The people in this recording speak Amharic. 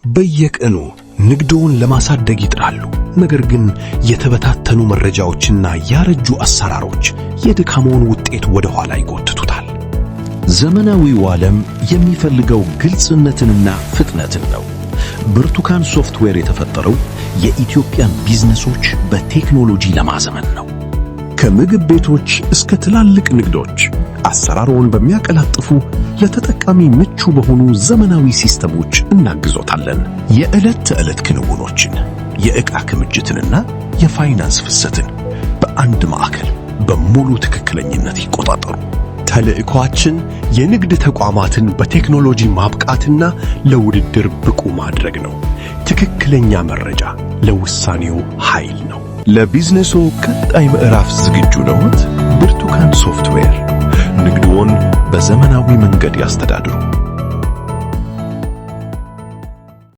በየቀኑ ንግዶን ለማሳደግ ይጥራሉ። ነገር ግን የተበታተኑ መረጃዎችና ያረጁ አሰራሮች የድካሞን ውጤት ወደ ኋላ ይጎትቱታል። ዘመናዊው ዓለም የሚፈልገው ግልጽነትንና ፍጥነትን ነው። ብርቱካን ሶፍትዌር የተፈጠረው የኢትዮጵያን ቢዝነሶች በቴክኖሎጂ ለማዘመን ነው። ከምግብ ቤቶች እስከ ትላልቅ ንግዶች አሰራሩን በሚያቀላጥፉ ለተጠቃሚ ምቹ በሆኑ ዘመናዊ ሲስተሞች እናግዞታለን። የዕለት ተዕለት ክንውኖችን፣ የዕቃ ክምችትንና የፋይናንስ ፍሰትን በአንድ ማዕከል በሙሉ ትክክለኝነት ይቆጣጠሩ። ተልዕኳችን የንግድ ተቋማትን በቴክኖሎጂ ማብቃትና ለውድድር ብቁ ማድረግ ነው። ትክክለኛ መረጃ ለውሳኔው ኃይል ነው። ለቢዝነሱ ቀጣይ ምዕራፍ ዝግጁ ነዎት? ብርቱካን ሶፍትዌር ንግድዎን በዘመናዊ መንገድ ያስተዳድሩ።